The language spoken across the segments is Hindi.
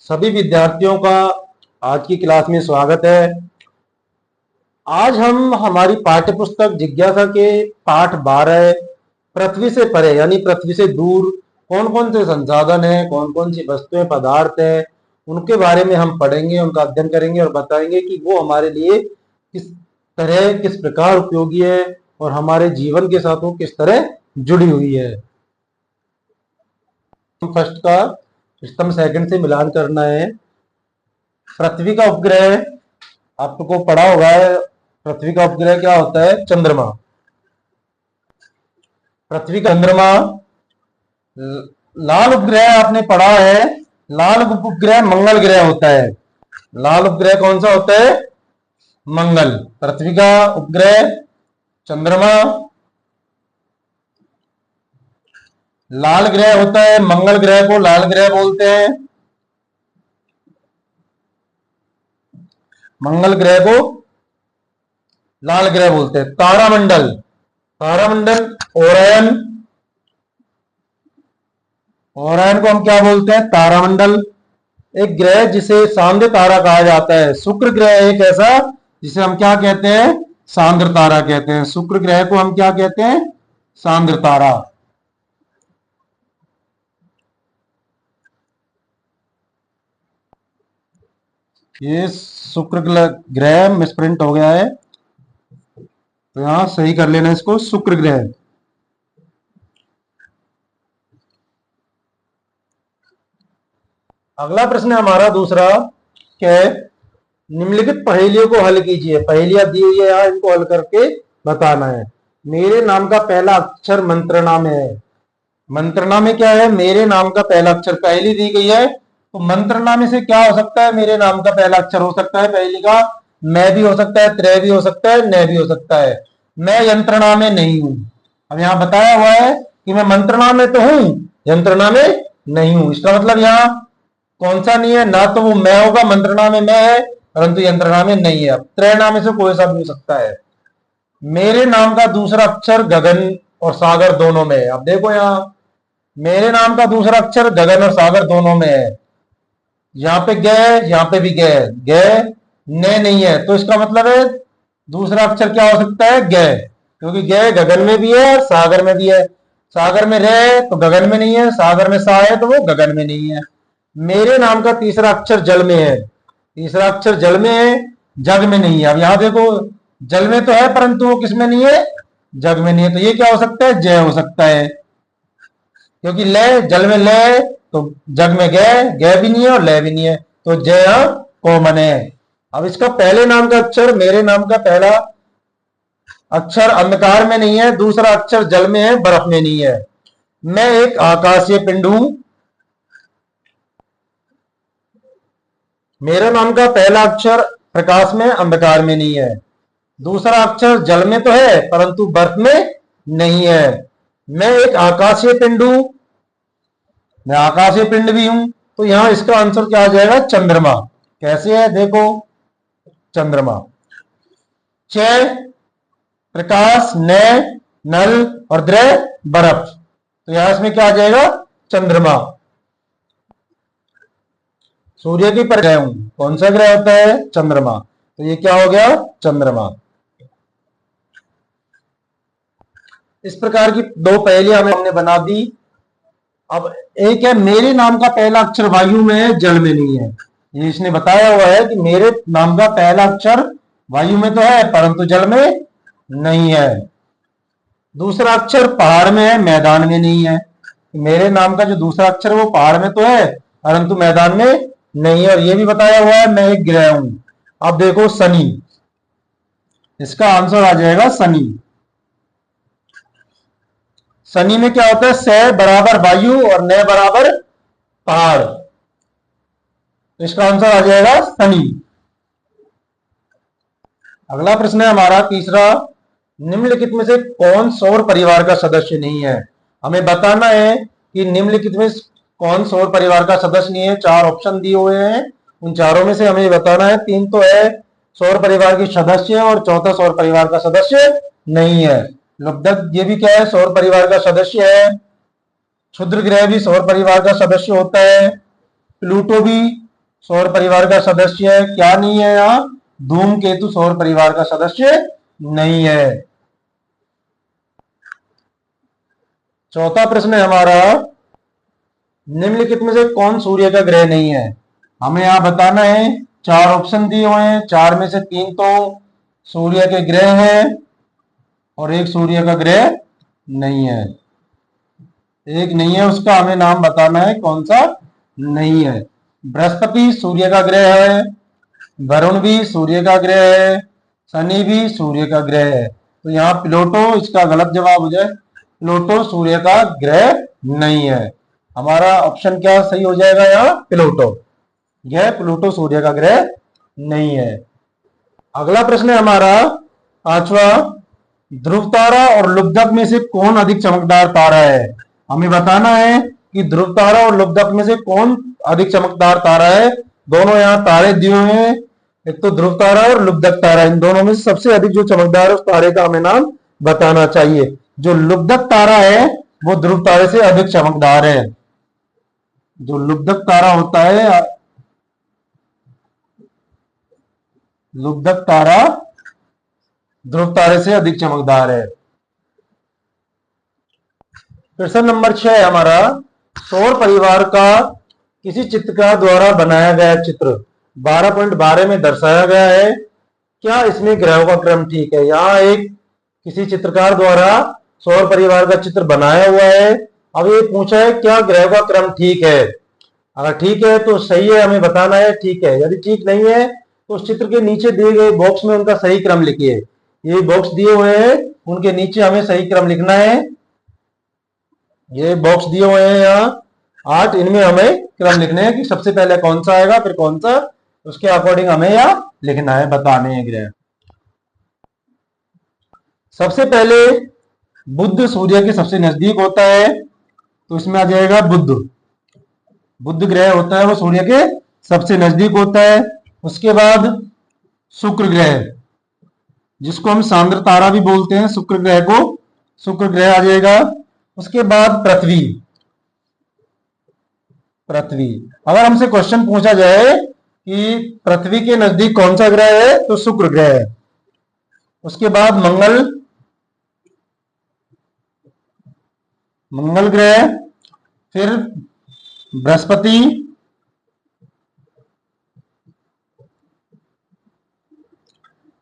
सभी विद्यार्थियों का आज की क्लास में स्वागत है। आज हम हमारी पाठ्य पुस्तक जिज्ञासा के पाठ 12 पृथ्वी से परे यानी पृथ्वी से दूर कौन कौन से संसाधन है, कौन कौन सी वस्तुएं पदार्थ है, उनके बारे में हम पढ़ेंगे, उनका अध्ययन करेंगे और बताएंगे कि वो हमारे लिए किस तरह किस प्रकार उपयोगी है और हमारे जीवन के साथ वो किस तरह जुड़ी हुई है। फर्स्ट का स्तंभ सेकंड से मिलान करना है। पृथ्वी का उपग्रह आपको पढ़ा होगा है। पृथ्वी का उपग्रह क्या होता है? चंद्रमा। पृथ्वी का चंद्रमा। लाल उपग्रह आपने पढ़ा है। लाल उपग्रह मंगल ग्रह होता है। लाल उपग्रह कौन सा होता है? मंगल। पृथ्वी का उपग्रह चंद्रमा। लाल ग्रह होता है मंगल ग्रह को लाल ग्रह बोलते हैं। मंगल ग्रह को लाल ग्रह बोलते हैं। तारामंडल। तारामंडल ओरायन। ओरायन को हम क्या बोलते हैं? तारामंडल। एक ग्रह जिसे सांद्र तारा कहा जाता है। शुक्र ग्रह एक ऐसा जिसे हम क्या कहते हैं? सांद्र तारा कहते हैं। शुक्र ग्रह को हम क्या कहते हैं? सांद्र तारा। ये शुक्र ग्रह मिसप्रिंट हो गया है, तो यहां सही कर लेना इसको। शुक्र ग्रह। अगला प्रश्न है हमारा दूसरा क्या है? निम्नलिखित पहेलियों को हल कीजिए। पहेलियां दी हुई है यहाँ, इनको हल करके बताना है। मेरे नाम का पहला अक्षर मंत्रणा में है। मंत्रणा में क्या है? मेरे नाम का पहला अक्षर। पहली दी गई है तो मंत्रणा में से क्या हो सकता है? मेरे नाम का पहला अक्षर हो सकता है पहली का मैं भी हो सकता है, त्रय भी हो सकता है, न भी हो सकता है। मैं यंत्रणा में नहीं हूं। अब यहां बताया हुआ है कि मैं मंत्रणा में तो हूं, यंत्रणा में नहीं हूं। इसका मतलब यहां कौन सा नहीं है? ना तो वो मैं होगा, मंत्रणा में मैं है, परंतु यंत्रणा में नहीं है। अब त्रय नाम में से कोई सा भी हो सकता है। मेरे नाम का दूसरा अक्षर गगन और सागर दोनों में है। अब देखो यहां मेरे नाम का दूसरा अक्षर गगन और सागर दोनों में है। यहां पे ग है, यहां पे भी ग है। ग ने नहीं है, तो इसका मतलब है दूसरा अक्षर क्या हो सकता है? ग, क्योंकि ग गगन में भी है और सागर में भी है। सागर में रह तो गगन में नहीं है, सागर में सा है तो वो गगन में नहीं है। मेरे नाम का तीसरा अक्षर जल में है। तीसरा अक्षर जल में है, जग में नहीं है। अब यहां देखो जल में तो है परंतु वो किसमें नहीं है? जग में नहीं है। तो ये क्या हो सकता है? जय हो सकता है, क्योंकि ले जल में ले तो जग में ग भी नहीं है और ले भी नहीं है, तो जय कॉमन है। अब इसका पहले नाम का अक्षर, मेरे नाम का पहला अक्षर अंधकार में नहीं है, दूसरा अक्षर जल में है, बर्फ में नहीं है। मैं एक आकाशीय पिंड हूं। मेरे नाम का पहला अक्षर प्रकाश में अंधकार में नहीं है, दूसरा अक्षर जल में तो है परंतु बर्फ में नहीं है। मैं एक आकाशीय पिंड हूं, मैं आकाशीय पिंड भी हूं, तो यहां इसका आंसर क्या आ जाएगा? चंद्रमा। कैसे है देखो, चंद्रमा। च प्रकाश, न नल और द्रय बर्फ, तो यहां इसमें क्या आ जाएगा? चंद्रमा। सूर्य की पर ग्रह हूं, कौन सा ग्रह होता है? चंद्रमा, तो ये क्या हो गया? चंद्रमा। इस प्रकार की दो पहेलियां हमने बना दी। अब एक है मेरे नाम का पहला अक्षर वायु में है, जल में नहीं है। ये इसने बताया हुआ है कि मेरे नाम का पहला अक्षर वायु में तो है परंतु जल में नहीं है। दूसरा अक्षर पहाड़ में है, मैदान में नहीं है। मेरे नाम का जो दूसरा अक्षर वो पहाड़ में तो है परंतु मैदान में नहीं है। और ये भी बताया हुआ है मैं एक ग्रह हूं। अब देखो शनि, इसका आंसर आ जाएगा शनि। शनि में क्या होता है? स बराबर वायु और न बराबर पहाड़, तो इसका आंसर आ जाएगा शनि। अगला प्रश्न है हमारा तीसरा। निम्नलिखित में से कौन सौर परिवार का सदस्य नहीं है? हमें बताना है कि निम्नलिखित में कौन सौर परिवार का सदस्य नहीं है। चार ऑप्शन दिए हुए हैं, उन चारों में से हमें बताना है। तीन तो है सौर परिवार के सदस्य और चौथा सौर परिवार का सदस्य नहीं है। लगभग ये भी क्या है? सौर परिवार का सदस्य है। क्षुद्र ग्रह भी सौर परिवार का सदस्य होता है। प्लूटो भी सौर परिवार का सदस्य है, क्या नहीं है यहाँ, धूमकेतु सौर परिवार का सदस्य नहीं है। चौथा प्रश्न है हमारा, निम्नलिखित में से कौन सूर्य का ग्रह नहीं है। हमें यहां बताना है, चार ऑप्शन दिए हुए हैं, चार में से तीन तो सूर्य के ग्रह हैं और एक सूर्य का ग्रह नहीं है। एक नहीं है, उसका हमें नाम बताना है कौन सा नहीं है। बृहस्पति सूर्य का ग्रह है, वरुण भी सूर्य का ग्रह है, शनि भी सूर्य का ग्रह है। तो यहाँ प्लूटो इसका गलत जवाब हो जाए, प्लूटो सूर्य का ग्रह नहीं है। हमारा ऑप्शन क्या सही हो जाएगा यहाँ, प्लूटो। यह प्लूटो सूर्य का ग्रह नहीं है। अगला प्रश्न है हमारा पांचवा, ध्रुव तारा और लुब्धक में से कौन अधिक चमकदार तारा है। हमें बताना है कि ध्रुव तारा और लुब्धक में से कौन अधिक चमकदार तारा है। दोनों यहाँ तारे दिए हुए हैं, एक तो ध्रुव तारा और लुब्धक तारा, इन दोनों में से सबसे अधिक जो चमकदार है उस तारे का हमें नाम बताना चाहिए। जो लुब्धक तारा है वो ध्रुव तारे से अधिक चमकदार है। जो लुब्धक तारा होता है, लुब्धक तारा ध्रुव तारे से अधिक चमकदार है। प्रश्न नंबर 6 हमारा, सौर परिवार का किसी चित्रकार द्वारा बनाया गया चित्र 12.12 में दर्शाया गया है, क्या इसमें ग्रहों का क्रम ठीक है। यहाँ एक किसी चित्रकार द्वारा सौर परिवार का चित्र बनाया हुआ है। अब ये पूछा है क्या ग्रहों का क्रम ठीक है। अगर ठीक है तो सही है, हमें बताना है ठीक है। यदि ठीक नहीं है तो उस चित्र के नीचे दिए गए बॉक्स में उनका सही क्रम लिखिए। ये बॉक्स दिए हुए हैं, उनके नीचे हमें सही क्रम लिखना है। ये बॉक्स दिए हुए हैं यहाँ 8, इनमें हमें क्रम लिखने हैं कि सबसे पहले कौन सा आएगा फिर कौन सा, उसके अकॉर्डिंग हमें यहाँ लिखना है, बताने हैं ग्रह। सबसे पहले बुध सूर्य के सबसे नजदीक होता है, तो इसमें आ जाएगा बुध। बुध ग्रह होता है वो सूर्य के सबसे नजदीक होता है। उसके बाद शुक्र ग्रह, जिसको हम सांद्र तारा भी बोलते हैं, शुक्र ग्रह को शुक्र ग्रह आ जाएगा। उसके बाद पृथ्वी। पृथ्वी, अगर हमसे क्वेश्चन पूछा जाए कि पृथ्वी के नजदीक कौन सा ग्रह है तो शुक्र ग्रह है। उसके बाद मंगल, मंगल ग्रह, फिर बृहस्पति,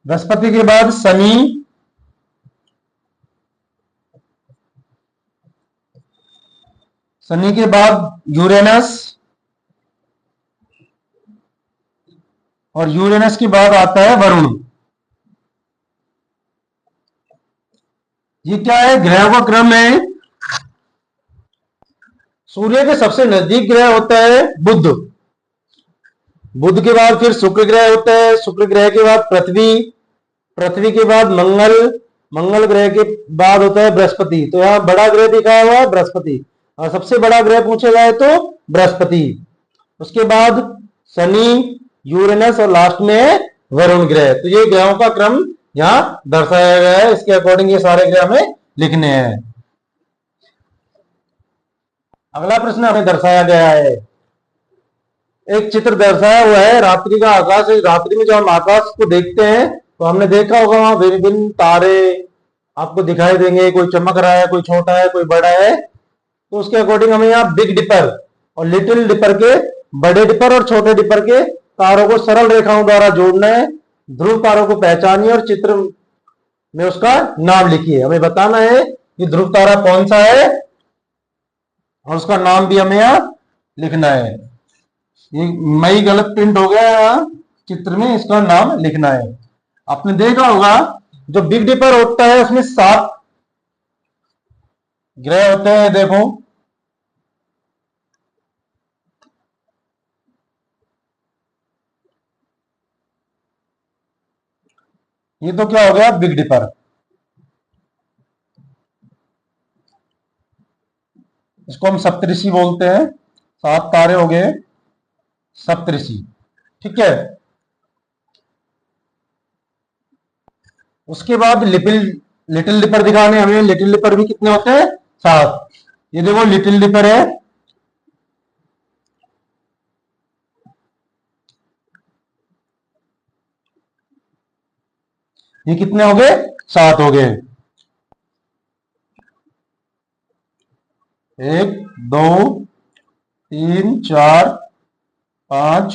बृहस्पति के बाद शनि, शनि के बाद यूरेनस, और यूरेनस के बाद आता है वरुण। ये क्या है, ग्रहों का क्रम है। सूर्य के सबसे नजदीक ग्रह होता है बुध, बुध के बाद फिर शुक्र ग्रह होता है, शुक्र ग्रह के बाद पृथ्वी, पृथ्वी के बाद मंगल, मंगल ग्रह के बाद होता है बृहस्पति। तो यहाँ बड़ा ग्रह दिखा हुआ है बृहस्पति, और सबसे बड़ा ग्रह पूछा जाए तो बृहस्पति। उसके बाद शनि, यूरेनस और लास्ट में वरुण ग्रह। तो ये ग्रहों का क्रम यहाँ दर्शाया गया है, इसके अकॉर्डिंग ये सारे ग्रह हमें लिखने हैं। अगला प्रश्न हमें दर्शाया गया है, एक चित्र दर्शाया हुआ है रात्रि का आकाश। रात्रि में जब हम आकाश को देखते हैं तो हमने देखा होगा वहां विभिन्न तारे आपको दिखाई देंगे, कोई चमक रहा है, कोई छोटा है, कोई बड़ा है। तो उसके अकॉर्डिंग हमें यहाँ बिग डिपर और लिटिल डिपर के, बड़े डिपर और छोटे डिपर के तारों को सरल रेखाओं द्वारा जोड़ना है। ध्रुव तारों को पहचानिए और चित्र में उसका नाम लिखिए। हमें बताना है कि ध्रुव तारा कौन सा है और उसका नाम भी हमें यहाँ लिखना है। ये मई गलत प्रिंट हो गया यहाँ चित्र में, इसका नाम लिखना है। आपने देखा होगा जो बिग डिपर होता है उसमें 7 ग्रह होते हैं। देखो ये तो क्या हो गया, बिग डिपर। इसको हम सप्तऋषि बोलते हैं, 7 तारे हो गए सप्तऋषि, ठीक है। उसके बाद लिटिल डिपर दिखाने हमें, लिटिल डिपर भी कितने होते हैं, 7। ये देखो लिटिल डिपर है, ये कितने हो गए? 7 हो गए। 1 2 3 4 5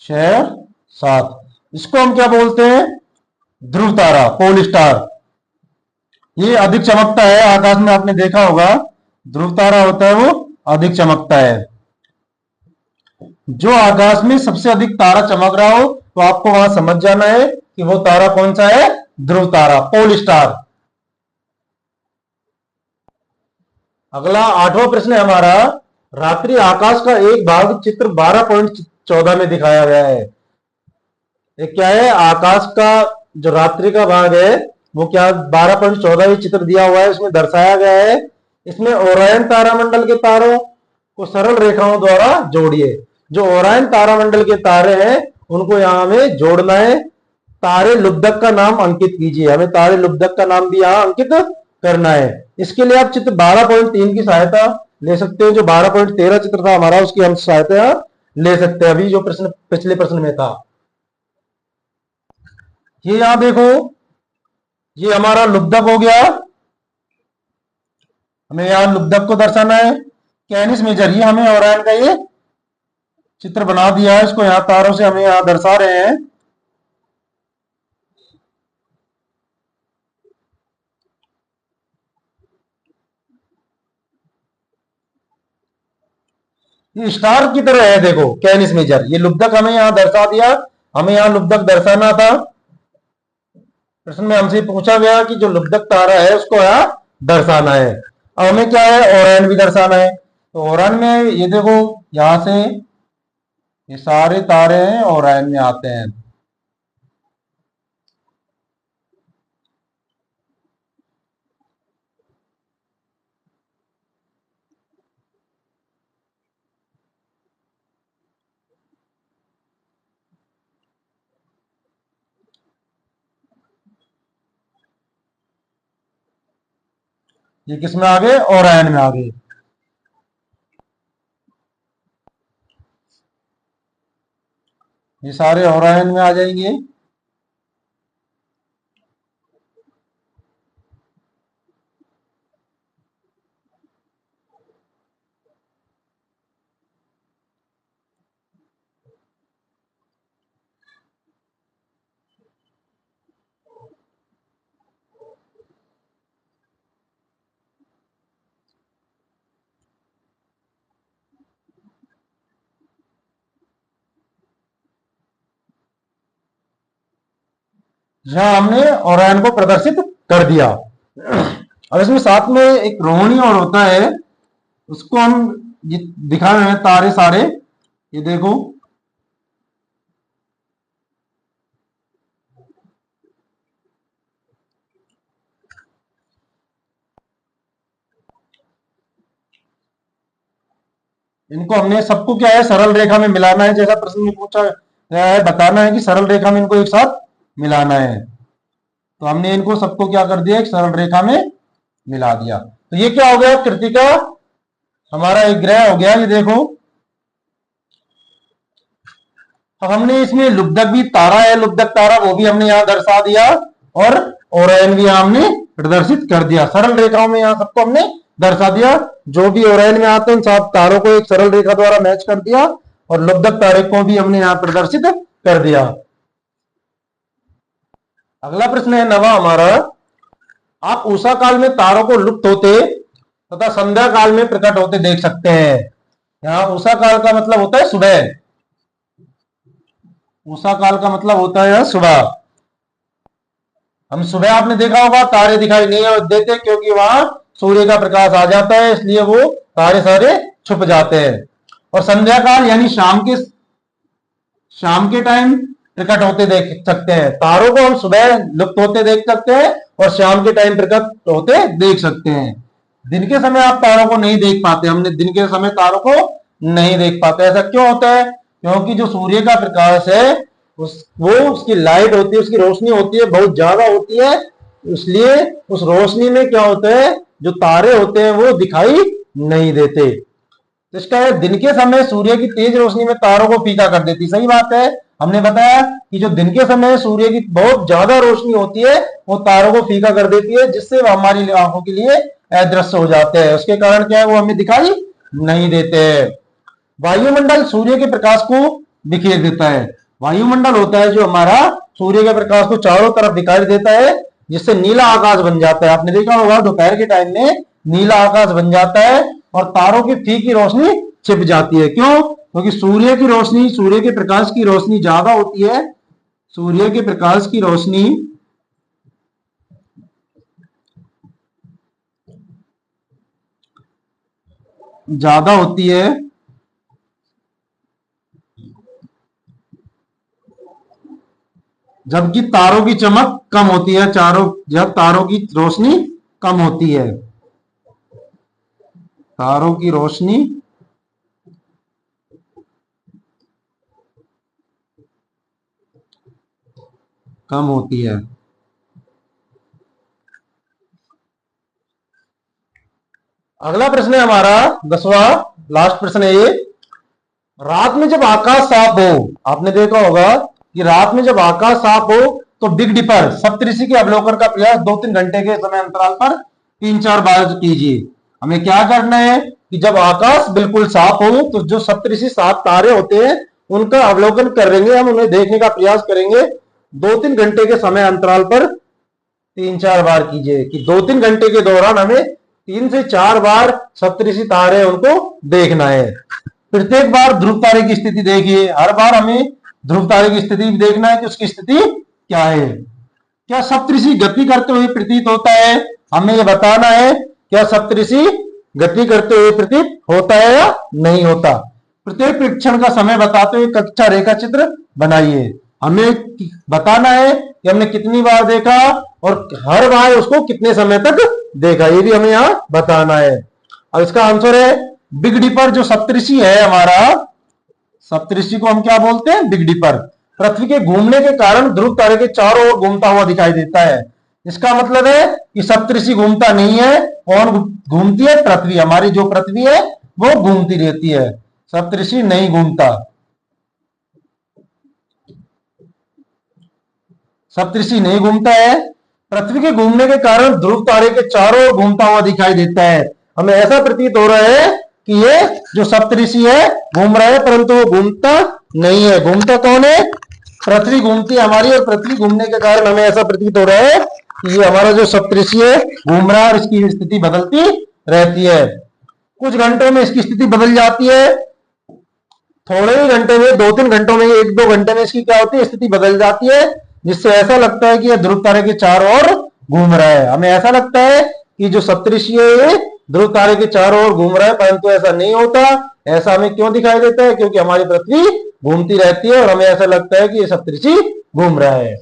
6 7। इसको हम क्या बोलते हैं? ध्रुव तारा, पोल स्टार। ये अधिक चमकता है आकाश में, आपने देखा होगा। ध्रुव तारा होता है वो अधिक चमकता है। जो आकाश में सबसे अधिक तारा चमक रहा हो तो आपको वहां समझ जाना है कि वो तारा कौन सा है? ध्रुव तारा, पोल स्टार। अगला 8वां प्रश्न है हमारा, रात्रि आकाश का एक भाग चित्र 12.14 में दिखाया गया है। ये क्या है? आकाश का जो रात्रि का भाग है वो क्या 12.14 चित्र दिया हुआ है, उसमें दर्शाया गया है। इसमें ओरायन तारामंडल के तारों को सरल रेखाओं द्वारा जोड़िए। जो ओरायन तारामंडल के तारे हैं उनको यहां हमें जोड़ना है। तारे लुब्धक का नाम अंकित कीजिए। हमें तारे लुब्धक का नाम भी यहां अंकित करना है। इसके लिए आप चित्र 12.3 की सहायता ले सकते हैं। जो 12.13 चित्र था हमारा, उसकी हम सहायता ले सकते हैं। अभी जो प्रश्न पिछले प्रश्न में था, ये यहां देखो, ये हमारा लुब्धक हो गया। हमें यहां लुब्धक को दर्शाना है। कैनिस मेजर, ये हमें ओरायन का ये चित्र बना दिया है। इसको यहां तारों से हमें यहां दर्शा रहे हैं। ये स्टार की तरह है, देखो कैनिस मेजर। ये लुब्धक हमें यहां दर्शा दिया। हमें यहां लुब्धक दर्शाना था। प्रश्न में हमसे पूछा गया कि जो लुब्धक तारा है उसको यहां दर्शाना है। अब हमें क्या है? ओरायन भी दर्शाना है। तो ओरायन में ये देखो, यहां से ये सारे तारे हैं ओरायन में आते हैं। ये किस में आ गए? ओरायन में आ गए। ये सारे ओरायन में आ जाएंगे। जहां हमने ओरायन को प्रदर्शित कर दिया। अब इसमें साथ में एक रोहिणी और होता है, उसको हम ये दिखा रहे हैं तारे सारे। ये देखो, इनको हमने सबको क्या है? सरल रेखा में मिलाना है। जैसा प्रश्न में पूछा गया है, बताना है कि सरल रेखा में इनको एक साथ मिलाना है। तो हमने इनको सबको क्या कर दिया? एक सरल रेखा में मिला दिया। तो ये क्या हो गया? कृतिका हमारा एक ग्रह हो गया। ये देखो, अब हमने इसमें लुब्धक भी तारा है, लुब्धक तारा वो भी हमने यहां दर्शा दिया। और ओरायन भी यहां हमने प्रदर्शित कर दिया। सरल रेखाओं में यहां सबको हमने दर्शा दिया। जो भी ओरायन में आते हैं उन सब तारों को एक सरल रेखा द्वारा मैच कर दिया। और लुब्धक तारे को भी हमने यहां प्रदर्शित कर दिया। अगला प्रश्न है 9वां हमारा, आप उषा काल में तारों को लुप्त होते तथा संध्या काल में प्रकट होते देख सकते हैं। यहाँ उषा काल का मतलब होता है सुबह। उषा काल का मतलब होता है सुबह। हम सुबह, आपने देखा होगा, तारे दिखाई नहीं देते क्योंकि वहां सूर्य का प्रकाश आ जाता है, इसलिए वो तारे सारे छुप जाते हैं। और संध्या काल यानी शाम के टाइम प्रकट होते देख सकते हैं। तारों को हम सुबह लुप्त होते देख सकते हैं और शाम के टाइम प्रकट होते देख सकते हैं। दिन के समय आप तारों को नहीं देख पाते। हमने दिन के समय तारों को नहीं देख पाते। ऐसा क्यों होता है? क्योंकि जो सूर्य का प्रकाश है वो उसकी लाइट होती है, उसकी रोशनी होती है, बहुत ज्यादा होती है। इसलिए उस रोशनी में क्या होता है? जो तारे होते हैं वो दिखाई नहीं देते। तो इसका है, दिन के समय सूर्य की तेज रोशनी में तारों को फीका कर देती, सही बात है। हमने बताया कि जो दिन के समय सूर्य की बहुत ज्यादा रोशनी होती है वो तारों को फीका कर देती है, जिससे वो हमारी आंखों के लिए अदृश्य हो जाते हैं। उसके कारण क्या है, वो हमें दिखाई नहीं देते। वायुमंडल सूर्य के प्रकाश को बिखेर देता है। वायुमंडल होता है जो हमारा सूर्य के प्रकाश को चारों तरफ दिखाई देता है, जिससे नीला आकाश बन जाता है। आपने देखा होगा दोपहर के टाइम में नीला आकाश बन जाता है और तारों की फीकी रोशनी छिप जाती है। क्यों? क्योंकि सूर्य की रोशनी, सूर्य के प्रकाश की रोशनी ज्यादा होती है। सूर्य के प्रकाश की रोशनी ज्यादा होती है, जबकि तारों की चमक कम होती है। जब तारों की रोशनी कम होती है, तारों की रोशनी कम होती है। अगला प्रश्न है हमारा 10वां, लास्ट प्रश्न है ये। रात में जब आकाश साफ हो, आपने देखा होगा कि रात में जब आकाश साफ हो तो बिग डिपर सप्तऋषि के अवलोकन का प्रयास 2-3 घंटे के समय अंतराल पर 3-4 बार कीजिए। हमें क्या करना है कि जब आकाश बिल्कुल साफ हो तो जो सप्तऋषि 7 तारे होते हैं उनका अवलोकन करेंगे, हम उन्हें देखने का प्रयास करेंगे 2-3 घंटे के समय अंतराल पर 3-4 बार कीजिए। कि 2-3 घंटे के दौरान हमें 3 से 4 बार सप्तऋषि तारे उनको देखना है। प्रत्येक बार ध्रुव तारे की स्थिति देखिए। हर बार हमें ध्रुव तारे की स्थिति देखना है कि उसकी स्थिति क्या है। क्या सप्तऋषि गति करते हुए प्रतीत होता है? हमें यह बताना है क्या सप्तऋषि गति करते हुए प्रतीत होता है या नहीं होता। प्रत्येक परीक्षण का समय बताते हुए कक्षा रेखा चित्र बनाइए। हमें बताना है कि हमने कितनी बार देखा और हर बार उसको कितने समय तक देखा, ये भी हमें यहां बताना है। और इसका आंसर है बिग डिपर। जो सप्तऋषि है हमारा, सप्तऋषि को हम क्या बोलते हैं? Big dipper. पृथ्वी के घूमने के कारण ध्रुव तारे के चारों ओर घूमता हुआ दिखाई देता है। इसका मतलब है कि सप्तऋषि घूमता नहीं है। कौन घूमती है? पृथ्वी। हमारी जो पृथ्वी है वो घूमती रहती है, सप्तऋषि नहीं घूमता। सप्तऋषि नहीं घूमता है। पृथ्वी के घूमने के कारण ध्रुव तारे के चारों ओर घूमता हुआ दिखाई देता है। हमें ऐसा प्रतीत हो रहा है कि ये जो सप्तऋषि है घूम रहा है, परंतु वो घूमता नहीं है। घूमता कौन है? पृथ्वी घूमती है हमारी, और पृथ्वी घूमने के कारण हमें ऐसा प्रतीत हो रहा है कि ये हमारा जो सप्तऋषि है घूम रहा है और इसकी स्थिति बदलती रहती है। कुछ घंटों में इसकी स्थिति बदल जाती है, थोड़े ही घंटे में, 2-3 घंटों में, 1-2 घंटे में इसकी क्या होती है? स्थिति बदल जाती है, जिससे ऐसा लगता है कि यह ध्रुव तारे के चारों ओर घूम रहा है। हमें ऐसा लगता है कि जो सप्तऋषि है ये ध्रुव तारे के चारों ओर घूम रहा है, परंतु ऐसा नहीं होता। ऐसा हमें क्यों दिखाई देता है? क्योंकि हमारी पृथ्वी घूमती रहती है और हमें ऐसा लगता है कि ये सप्तऋषि घूम रहा है।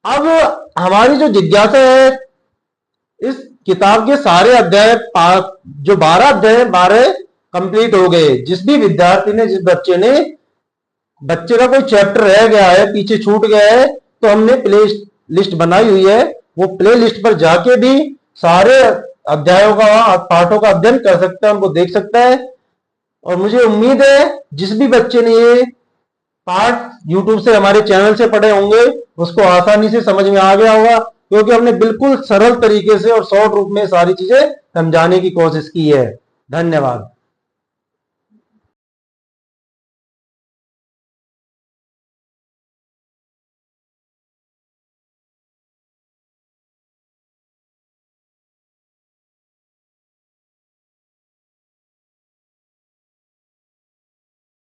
अब हमारी जो जिज्ञासा है, इस किताब के सारे अध्याय, जो 12 अध्याय 12 कंप्लीट हो गए। जिस भी विद्यार्थी ने, जिस बच्चे का कोई चैप्टर रह गया है, पीछे छूट गया है, तो हमने प्ले लिस्ट बनाई हुई है। वो प्ले लिस्ट पर जाके भी सारे अध्यायों का, पाठों का अध्ययन कर सकता है, उनको देख सकता है। और मुझे उम्मीद है जिस भी बच्चे ने ये पाठ YouTube से, हमारे चैनल से पढ़े होंगे, उसको आसानी से समझ में आ गया होगा, क्योंकि हमने बिल्कुल सरल तरीके से और शॉर्ट रूप में सारी चीजें समझाने की कोशिश की है। धन्यवाद।